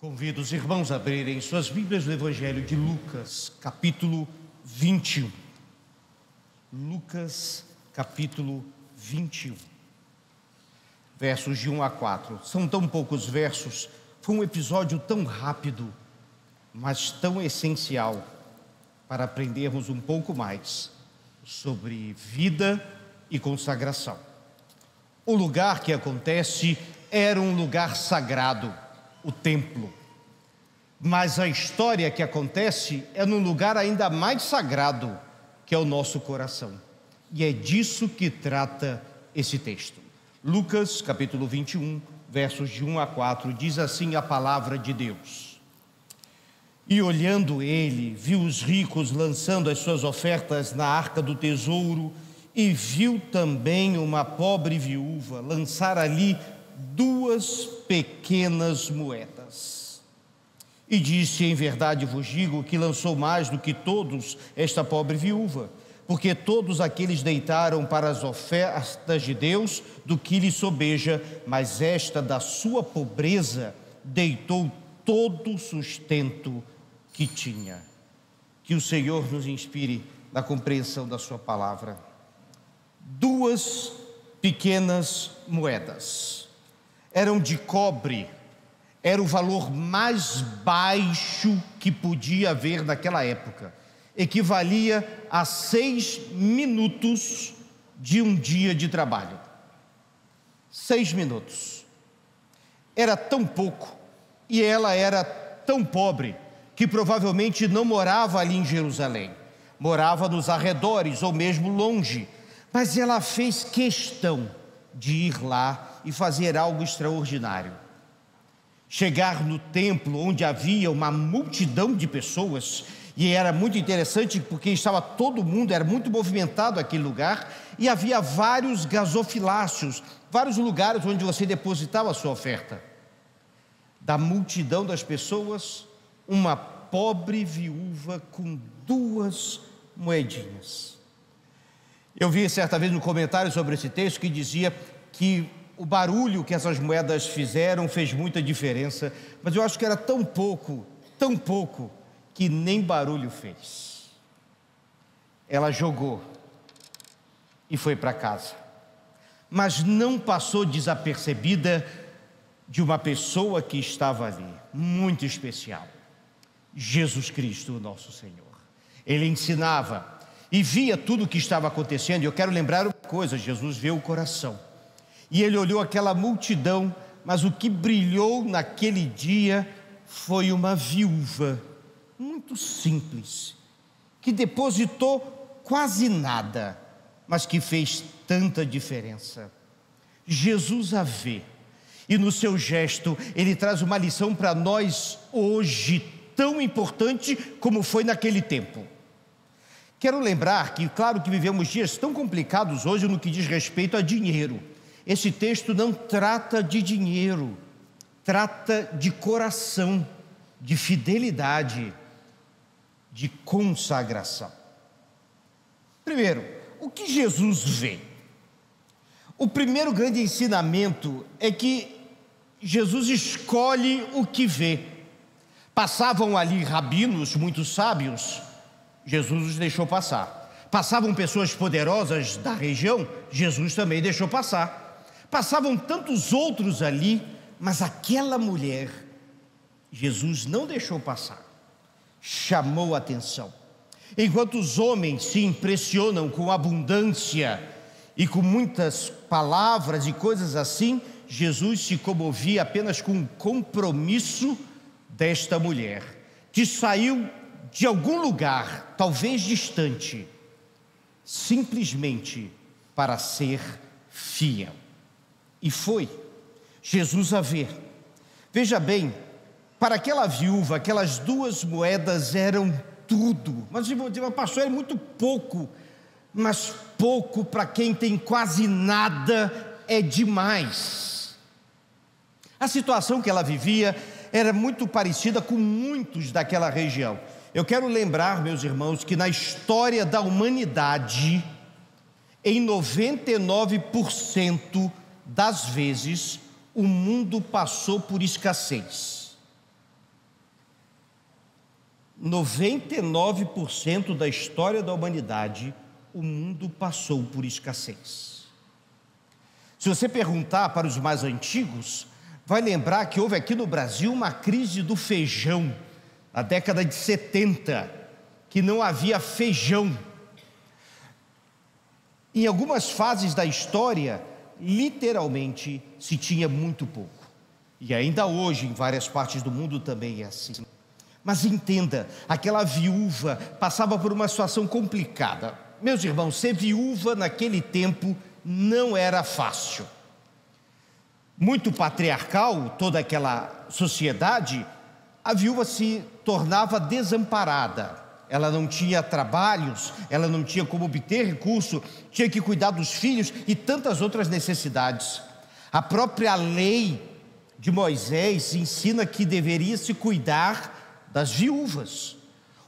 Convido os irmãos a abrirem suas Bíblias no Evangelho de Lucas, capítulo 21. Lucas, capítulo 21. Versos de 1 a 4. São tão poucos versos, foi um episódio tão rápido, mas tão essencial para aprendermos um pouco mais sobre vida e consagração. O lugar que acontece era um lugar sagrado, o templo. Mas a história que acontece é num lugar ainda mais sagrado, que é o nosso coração. E é disso que trata esse texto. Lucas, capítulo 21, versos de 1 a 4, diz assim a palavra de Deus. E olhando ele, viu os ricos lançando as suas ofertas na arca do tesouro, e viu também uma pobre viúva lançar ali 2 pequenas moedas. E disse: em verdade vos digo que lançou mais do que todos esta pobre viúva, porque todos aqueles deitaram para as ofertas de Deus do que lhe sobeja, mas esta da sua pobreza deitou todo o sustento que tinha. Que o Senhor nos inspire na compreensão da sua palavra. 2 pequenas moedas. Eram de cobre, era o valor mais baixo que podia haver naquela época. Equivalia a 6 minutos de um dia de trabalho. 6 minutos. Era tão pouco, e ela era tão pobre, que provavelmente não morava ali em Jerusalém. Morava nos arredores, ou mesmo longe. Mas ela fez questão de ir lá e fazer algo extraordinário. Chegar no templo onde havia uma multidão de pessoas, e era muito interessante porque estava todo mundo, era muito movimentado aquele lugar, e havia vários gasofiláceos, vários lugares onde você depositava a sua oferta. Da multidão das pessoas, uma pobre viúva com 2 moedinhas. Eu vi certa vez no comentário sobre esse texto que dizia que o barulho que essas moedas fizeram fez muita diferença, mas eu acho que era tão pouco, que nem barulho fez. Ela jogou e foi para casa, mas não passou desapercebida de uma pessoa que estava ali, muito especial: Jesus Cristo, o nosso Senhor. Ele ensinava e via tudo o que estava acontecendo. E eu quero lembrar uma coisa: Jesus vê o coração. E ele olhou aquela multidão, mas o que brilhou naquele dia foi uma viúva muito simples, que depositou quase nada, mas que fez tanta diferença. Jesus a vê, e no seu gesto ele traz uma lição para nós hoje, tão importante como foi naquele tempo. Quero lembrar que, claro que vivemos dias tão complicados hoje no que diz respeito a dinheiro. Esse texto não trata de dinheiro, trata de coração, de fidelidade, de consagração. Primeiro, o que Jesus vê? O primeiro grande ensinamento é que Jesus escolhe o que vê. Passavam ali rabinos muito sábios, Jesus os deixou passar. Passavam pessoas poderosas da região, Jesus também deixou passar. Passavam tantos outros ali, mas aquela mulher, Jesus não deixou passar, chamou a atenção. Enquanto os homens se impressionam com abundância e com muitas palavras e coisas assim, Jesus se comovia apenas com o compromisso desta mulher, que saiu de algum lugar, talvez distante, simplesmente para ser fiel. E foi. Jesus a vê. Veja bem, para aquela viúva, aquelas 2 moedas eram tudo. Mas eu vou dizer, pastor, é muito pouco. Mas pouco para quem tem quase nada é demais. A situação que ela vivia era muito parecida com muitos daquela região. Eu quero lembrar, meus irmãos, que na história da humanidade, em 99% das vezes, o mundo passou por escassez. 99% da história da humanidade, o mundo passou por escassez. Se você perguntar para os mais antigos, vai lembrar que houve aqui no Brasil uma crise do feijão, na década de 70, que não havia feijão. Em algumas fases da história, literalmente, se tinha muito pouco. E ainda hoje, em várias partes do mundo também é assim. Mas entenda, aquela viúva passava por uma situação complicada. Meus irmãos, ser viúva naquele tempo não era fácil. Muito patriarcal, toda aquela sociedade, a viúva se tornava desamparada. Ela não tinha trabalhos, ela não tinha como obter recurso, tinha que cuidar dos filhos e tantas outras necessidades. A própria lei de Moisés ensina que deveria se cuidar das viúvas.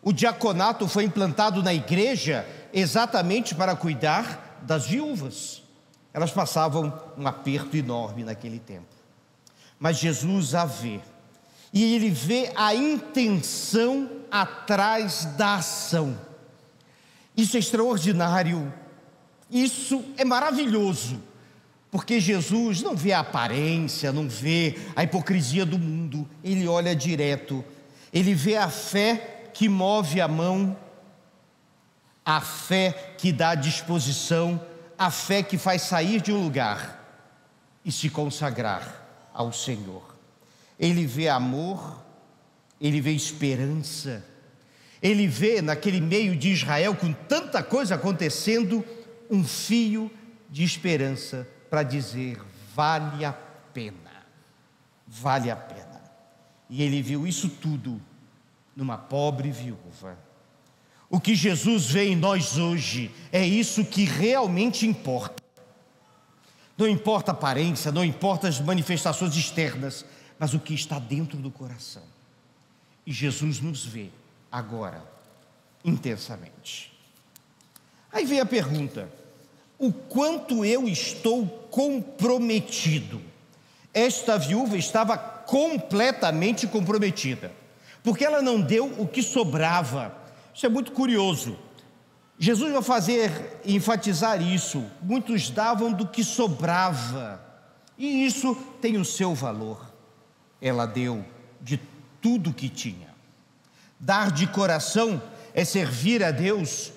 O diaconato foi implantado na igreja exatamente para cuidar das viúvas. Elas passavam um aperto enorme naquele tempo. Mas Jesus a vê, e ele vê a intenção atrás da ação. Isso é extraordinário, isso é maravilhoso, porque Jesus não vê a aparência, não vê a hipocrisia do mundo, ele olha direto, ele vê a fé que move a mão, a fé que dá disposição, a fé que faz sair de um lugar e se consagrar ao Senhor. Ele vê amor, ele vê esperança, ele vê naquele meio de Israel, com tanta coisa acontecendo, um fio de esperança para dizer: vale a pena, vale a pena. E ele viu isso tudo numa pobre viúva. O que Jesus vê em nós hoje é isso que realmente importa. Não importa a aparência, não importa as manifestações externas, mas o que está dentro do coração. E Jesus nos vê agora, intensamente. Aí vem a pergunta: o quanto eu estou comprometido? Esta viúva estava completamente comprometida, porque ela não deu o que sobrava. Isso é muito curioso. Jesus vai enfatizar isso. Muitos davam do que sobrava, e isso tem o seu valor. Ela deu de tudo que tinha. Dar de coração é servir a Deus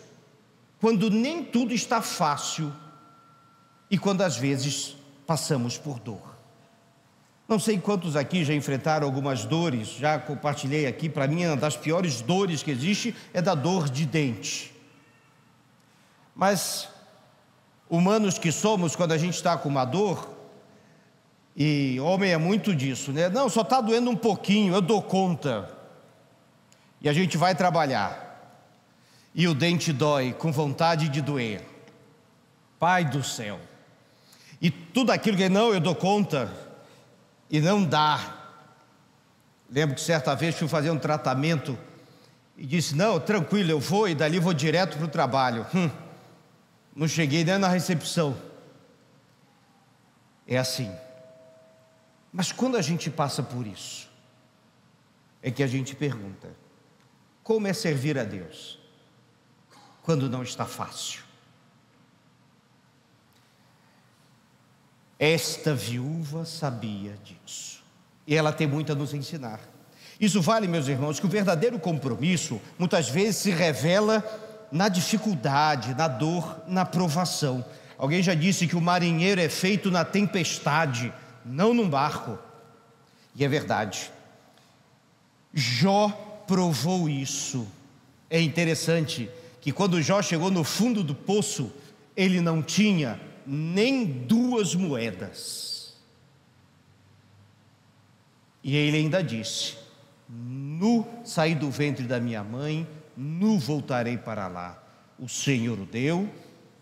quando nem tudo está fácil e quando às vezes passamos por dor. Não sei quantos aqui já enfrentaram algumas dores, já compartilhei aqui, para mim uma das piores dores que existe é da dor de dente. Mas, humanos que somos, quando a gente está com uma dor, e homem é muito disso, né? Não, só está doendo um pouquinho, eu dou conta. E a gente vai trabalhar, e o dente dói, com vontade de doer. Pai do céu! E tudo aquilo que não, eu dou conta, e não dá. Lembro que certa vez fui fazer um tratamento e disse: não, tranquilo, eu vou e dali vou direto para o trabalho. Não cheguei nem na recepção. É assim. Mas quando a gente passa por isso, é que a gente pergunta: como é servir a Deus quando não está fácil? Esta viúva sabia disso, e ela tem muito a nos ensinar. Isso vale, meus irmãos, que o verdadeiro compromisso muitas vezes se revela na dificuldade, na dor, na provação. Alguém já disse que o marinheiro é feito na tempestade, não num barco. E é verdade. Jó provou isso. É interessante que quando Jó chegou no fundo do poço, ele não tinha nem 2 moedas. E ele ainda disse: nu saí do ventre da minha mãe, nu voltarei para lá. O Senhor o deu,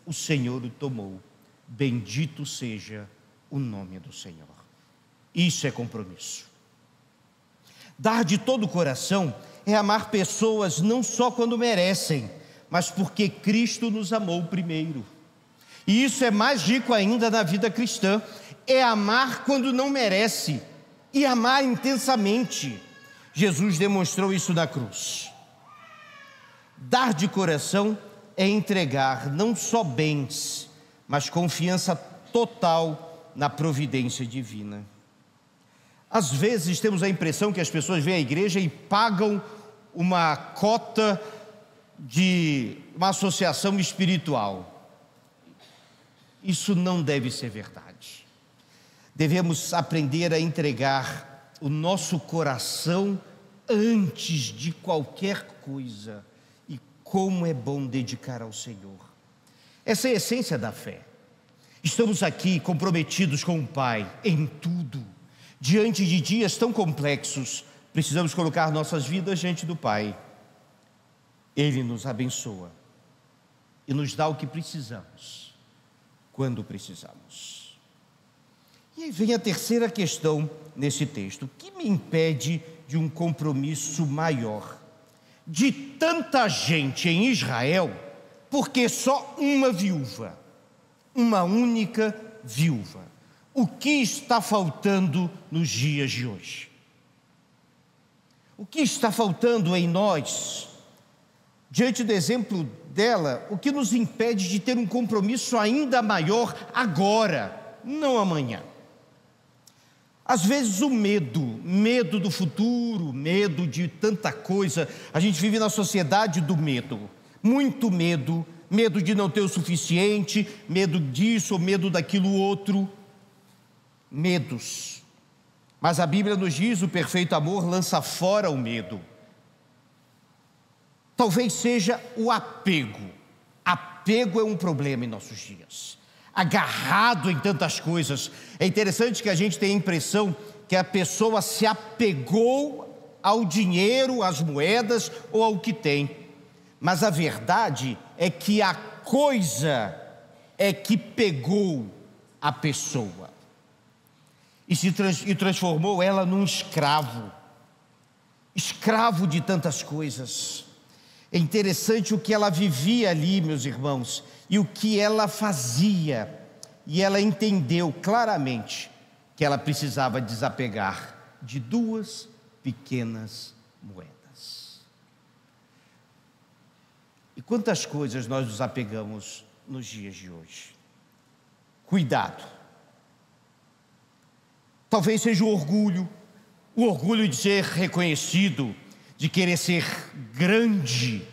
o Senhor o tomou. Bendito seja o nome do Senhor. Isso é compromisso. Dar de todo o coração é amar pessoas não só quando merecem, mas porque Cristo nos amou primeiro. E isso é mais rico ainda na vida cristã, é amar quando não merece, e amar intensamente. Jesus demonstrou isso na cruz. Dar de coração é entregar não só bens, mas confiança total na providência divina. Às vezes temos a impressão que as pessoas vêm à igreja e pagam uma cota de uma associação espiritual. Isso não deve ser verdade. Devemos aprender a entregar o nosso coração antes de qualquer coisa. E como é bom dedicar ao Senhor. Essa é a essência da fé. Estamos aqui comprometidos com o Pai em tudo. Diante de dias tão complexos, precisamos colocar nossas vidas diante do Pai. Ele nos abençoa e nos dá o que precisamos, quando precisamos. E aí vem a terceira questão nesse texto: o que me impede de um compromisso maior? De tanta gente em Israel, porque só uma viúva, uma única viúva. O que está faltando nos dias de hoje? O que está faltando em nós? Diante do exemplo dela, o que nos impede de ter um compromisso ainda maior agora, não amanhã? Às vezes o medo do futuro, medo de tanta coisa. A gente vive na sociedade do medo, muito medo, medo de não ter o suficiente, medo disso ou medo daquilo outro, medos. Mas a Bíblia nos diz: o perfeito amor lança fora o medo. Talvez seja o apego. Apego é um problema em nossos dias. Agarrado em tantas coisas. É interessante que a gente tem a impressão que a pessoa se apegou ao dinheiro, às moedas ou ao que tem. Mas a verdade é que a coisa é que pegou a pessoa e transformou ela num escravo. Escravo de tantas coisas. É interessante o que ela vivia ali, meus irmãos, e o que ela fazia. E ela entendeu claramente que ela precisava desapegar de 2 pequenas moedas. E quantas coisas nós nos apegamos nos dias de hoje? Cuidado. Talvez seja o orgulho de ser reconhecido, de querer ser grande.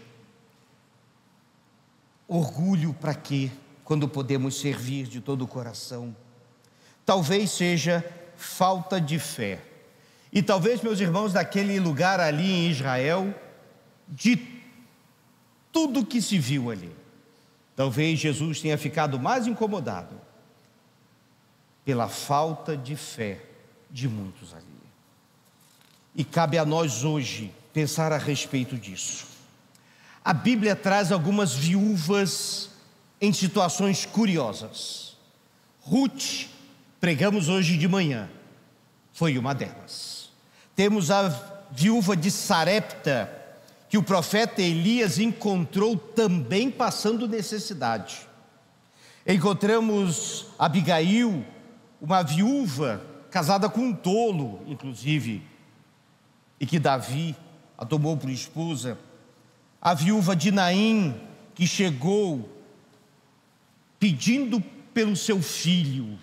Orgulho para quê? Quando podemos servir de todo o coração. Talvez seja falta de fé. E talvez, meus irmãos, daquele lugar ali em Israel, de tudo que se viu ali, talvez Jesus tenha ficado mais incomodado pela falta de fé de muitos ali. E cabe a nós hoje pensar a respeito disso. A Bíblia traz algumas viúvas em situações curiosas. Ruth, pregamos hoje de manhã, foi uma delas. Temos a viúva de Sarepta, que o profeta Elias encontrou também passando necessidade. Encontramos Abigail, uma viúva casada com um tolo, inclusive, e que Davi a tomou por esposa. A viúva de Naim, que chegou pedindo pelo seu filho.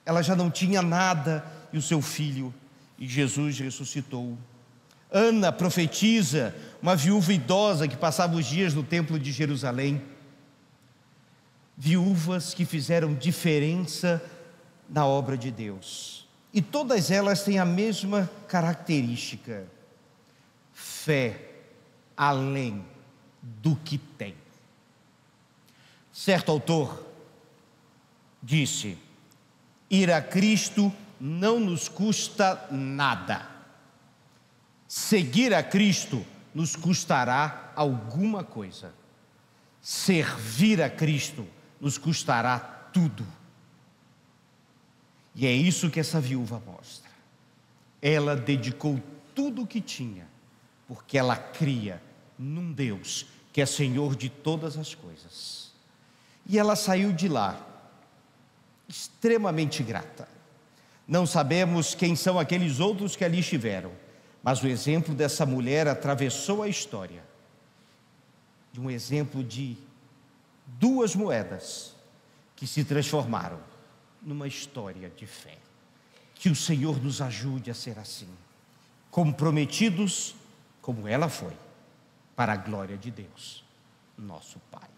Ela já não tinha nada e o seu filho, e Jesus ressuscitou. Ana, profetisa, uma viúva idosa que passava os dias no templo de Jerusalém. Viúvas que fizeram diferença na obra de Deus. E todas elas têm a mesma característica: fé além do que tem. Certo autor disse: ir a Cristo não nos custa nada. Seguir a Cristo nos custará alguma coisa. Servir a Cristo nos custará tudo. E é isso que essa viúva mostra. Ela dedicou tudo o que tinha, porque ela cria num Deus que é Senhor de todas as coisas. E ela saiu de lá extremamente grata. Não sabemos quem são aqueles outros que ali estiveram, mas o exemplo dessa mulher atravessou a história de um exemplo de duas moedas que se transformaram numa história de fé. Que o Senhor nos ajude a ser assim, comprometidos como ela foi, para a glória de Deus, nosso Pai.